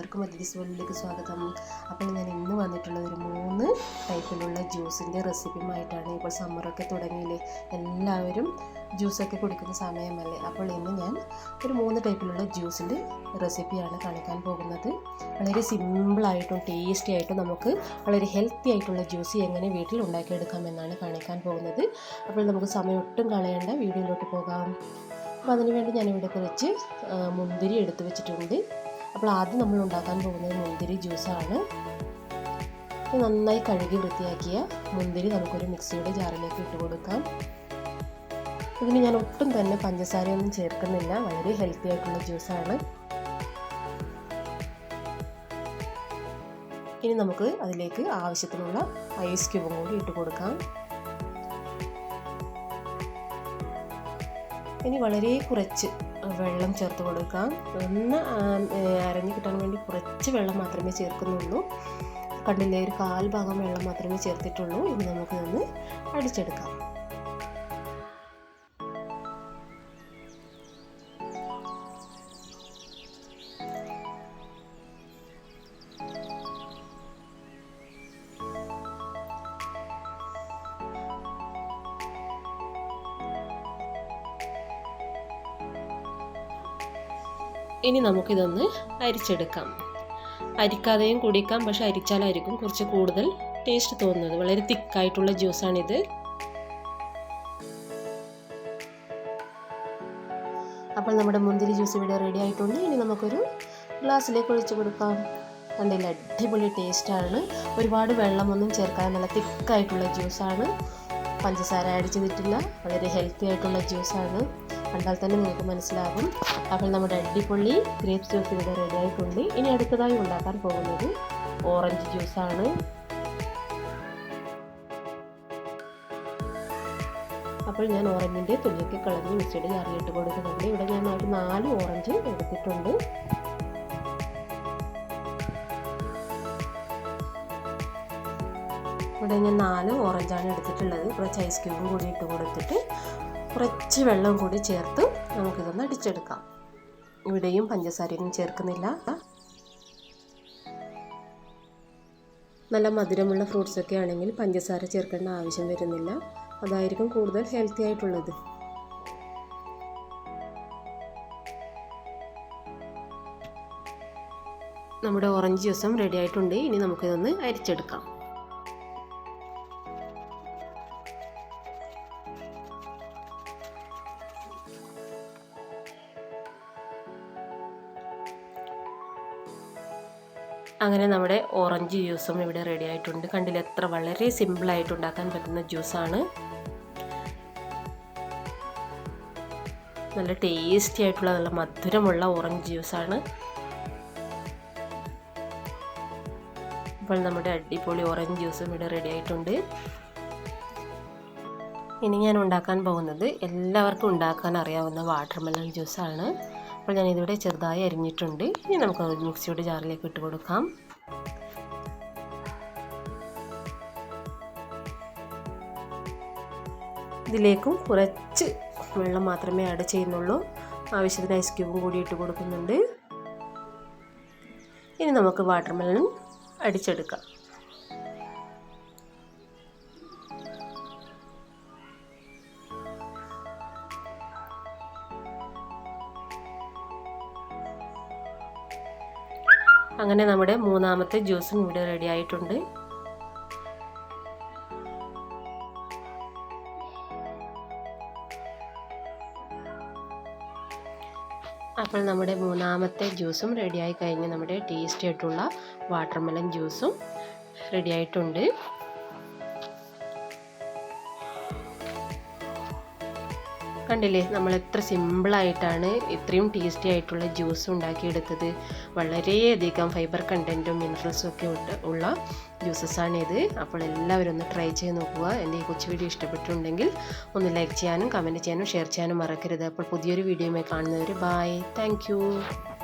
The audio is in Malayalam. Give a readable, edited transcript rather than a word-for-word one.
എല്ലാവർക്കും അതിഥി വേൾഡിലേക്ക് സ്വാഗതം. അപ്പോൾ ഞാൻ ഇന്ന് വന്നിട്ടുള്ള ഒരു 3 ടൈപ്പിലുള്ള ജ്യൂസിൻ്റെ റെസിപ്പിയുമായിട്ടാണ്. ഇപ്പോൾ സമ്മറൊക്കെ തുടങ്ങിയില്ലേ, എല്ലാവരും ജ്യൂസൊക്കെ കുടിക്കുന്ന സമയമല്ലേ. അപ്പോൾ ഇന്ന് ഞാൻ ഒരു 3 ടൈപ്പിലുള്ള ജ്യൂസിൻ്റെ റെസിപ്പിയാണ് കാണിക്കാൻ പോകുന്നത്. വളരെ സിമ്പിളായിട്ടും ടേസ്റ്റി ആയിട്ടും നമുക്ക് വളരെ ഹെൽത്തി ആയിട്ടുള്ള ജ്യൂസ് എങ്ങനെ വീട്ടിൽ ഉണ്ടാക്കിയെടുക്കാമെന്നാണ് കാണിക്കാൻ പോകുന്നത്. അപ്പോൾ നമുക്ക് സമയം ഒട്ടും കളയേണ്ട, വീഡിയോയിലോട്ട് പോകാം. അപ്പോൾ അതിനുവേണ്ടി ഞാനിവിടെ കുറച്ച് മുന്തിരി എടുത്ത് വെച്ചിട്ടുണ്ട്. അപ്പോൾ ആദ്യം നമ്മൾ ഉണ്ടാക്കാൻ പോകുന്നത് മുന്തിരി ജ്യൂസാണ്. നന്നായി കഴുകി വൃത്തിയാക്കിയ മുന്തിരി നമുക്കൊരു മിക്സിയുടെ ജാറിലേക്ക് ഇട്ട് കൊടുക്കാം. ഇതിന് ഞാൻ ഒട്ടും തന്നെ പഞ്ചസാരയൊന്നും ചേർക്കുന്നില്ല, വളരെ ഹെൽത്തി ആയിട്ടുള്ള ജ്യൂസാണ്. ഇനി നമുക്ക് അതിലേക്ക് ആവശ്യത്തിനുള്ള ഐസ് ക്യൂബും കൂടി ഇട്ട് കൊടുക്കാം. ഇനി വളരെ കുറച്ച് വെള്ളം ചേർത്ത് കൊടുക്കാം. ഒന്ന് അരഞ്ഞു കിട്ടാൻ വേണ്ടി കുറച്ച് വെള്ളം മാത്രമേ ചേർക്കുന്നുള്ളൂ. കണ്ടില്ലേ, ഒരു 1/4 ഭാഗം വെള്ളം മാത്രമേ ചേർത്തിട്ടുള്ളൂ. ഇനി നമുക്കിതൊന്ന് അടിച്ചെടുക്കാം. ഇനി നമുക്കിതൊന്ന് അരിച്ചെടുക്കാം. അരിക്കാതെയും കുടിക്കാം, പക്ഷെ അരിച്ചാലായിരിക്കും കുറച്ച് കൂടുതൽ ടേസ്റ്റ് തോന്നുന്നത്. വളരെ തിക്കായിട്ടുള്ള ജ്യൂസാണിത്. അപ്പോൾ നമ്മുടെ മുന്തിരി ജ്യൂസ് ഇവിടെ റെഡി ആയിട്ടുണ്ട്. ഇനി നമുക്കൊരു ഗ്ലാസ്സിലേക്ക് ഒഴിച്ച് കൊടുക്കാം. കണ്ടില്ല, അടിപൊളി ടേസ്റ്റാണ്. ഒരുപാട് വെള്ളമൊന്നും ചേർക്കാതെ നല്ല തിക്കായിട്ടുള്ള ജ്യൂസാണ്. പഞ്ചസാര ആഡ് ചെയ്തിട്ടില്ല. വളരെ ഹെൽത്തി ആയിട്ടുള്ള ജ്യൂസാണ്. കണ്ടാൽ തന്നെ നിങ്ങൾക്ക് മനസ്സിലാകും. അപ്പോൾ നമ്മുടെ അടിപൊളി ഗ്രേപ്പ് ജ്യൂസ് ഇവിടെ റെഡി ആയിട്ടുണ്ട്. ഇനി അടുത്തതായി ഉണ്ടാക്കാൻ പോകുന്നത് ഓറഞ്ച് ജ്യൂസാണ്. അപ്പോൾ ഞാൻ ഓറഞ്ചിൻ്റെ തൊലിയൊക്കെ കളഞ്ഞ് മിക്സിയുടെ ജാറിലിട്ട് കൊടുക്കുന്നുണ്ട്. ഇവിടെ ഞാൻ ഒരു 4 ഓറഞ്ച് എടുത്തിട്ടുണ്ട്. ഇവിടെ ഞാൻ 4 ഓറഞ്ചാണ് എടുത്തിട്ടുള്ളത്. കുറച്ച് ഐസ് ക്യൂബും കൂടി ഇട്ട് കൊടുത്തിട്ട് കുറച്ച് വെള്ളം കൂടി ചേർത്ത് നമുക്കിതൊന്ന് അടിച്ചെടുക്കാം. ഇവിടെയും പഞ്ചസാരയൊന്നും ചേർക്കുന്നില്ല. നല്ല മധുരമുള്ള ഫ്രൂട്ട്സൊക്കെ ആണെങ്കിൽ പഞ്ചസാര ചേർക്കേണ്ട ആവശ്യം വരുന്നില്ല. അതായിരിക്കും കൂടുതൽ ഹെൽത്തി ആയിട്ടുള്ളത്. നമ്മുടെ ഓറഞ്ച് ജ്യൂസും റെഡി ആയിട്ടുണ്ട്. ഇനി നമുക്കിതൊന്ന് അരിച്ചെടുക്കാം. അങ്ങനെ നമ്മുടെ ഓറഞ്ച് ജ്യൂസും ഇവിടെ റെഡി ആയിട്ടുണ്ട്. കണ്ടില്ല, എത്ര വളരെ സിമ്പിളായിട്ട് ഉണ്ടാക്കാൻ പറ്റുന്ന ജ്യൂസാണ്. നല്ല ടേസ്റ്റി ആയിട്ടുള്ള നല്ല മധുരമുള്ള ഓറഞ്ച് ജ്യൂസാണ്. അപ്പോൾ നമ്മുടെ അടിപൊളി ഓറഞ്ച് ജ്യൂസും ഇവിടെ റെഡി ആയിട്ടുണ്ട്. ഇനി ഞാൻ ഉണ്ടാക്കാൻ പോകുന്നത് എല്ലാവർക്കും ഉണ്ടാക്കാൻ അറിയാവുന്ന വാട്ടർമെലൺ ജ്യൂസാണ്. അപ്പോൾ ഞാനിതിവിടെ ചെറുതായി അരിഞ്ഞിട്ടുണ്ട്. ഇനി നമുക്ക് മിക്സിയുടെ ജാറിലേക്ക് ഇട്ട് കൊടുക്കാം. ഇതിലേക്കും കുറച്ച് വെള്ളം മാത്രമേ ആഡ് ചെയ്യുന്നുള്ളൂ. ആവശ്യത്തിന് ഐസ് ക്യൂബും കൂടി ഇട്ട് കൊടുക്കുന്നുണ്ട്. ഇനി നമുക്ക് വാട്ടർമെലൺ അടിച്ചെടുക്കാം. അങ്ങനെ നമ്മുടെ 3ാമത്തെ ജ്യൂസും ഇവിടെ റെഡി ആയിട്ടുണ്ട്. അപ്പോൾ നമ്മുടെ 3ാമത്തെ ജ്യൂസും റെഡിയായി കഴിഞ്ഞ് നമ്മുടെ ടേസ്റ്റി ആയിട്ടുള്ള വാട്ടർമെലൺ ജ്യൂസും റെഡി ആയിട്ടുണ്ട്. കണ്ടില്ലേ, നമ്മൾ എത്ര സിമ്പിളായിട്ടാണ് ഇത്രയും ടേസ്റ്റി ആയിട്ടുള്ള ജ്യൂസ് ഉണ്ടാക്കിയെടുത്തത്. വളരെയധികം ഫൈബർ കണ്ടൻറ്റും മിനറൽസും ഒക്കെ ഉള്ള ജ്യൂസസാണിത്. അപ്പോൾ എല്ലാവരും ഒന്ന് ട്രൈ ചെയ്ത് നോക്കുക. എൻ്റെ ഈ കൊച്ചു വീഡിയോ ഇഷ്ടപ്പെട്ടിട്ടുണ്ടെങ്കിൽ ഒന്ന് ലൈക്ക് ചെയ്യാനും കമൻറ്റ് ചെയ്യാനും ഷെയർ ചെയ്യാനും മറക്കരുത്. അപ്പോൾ പുതിയൊരു വീഡിയോയുമായി കാണുന്നവർ ബൈ. താങ്ക്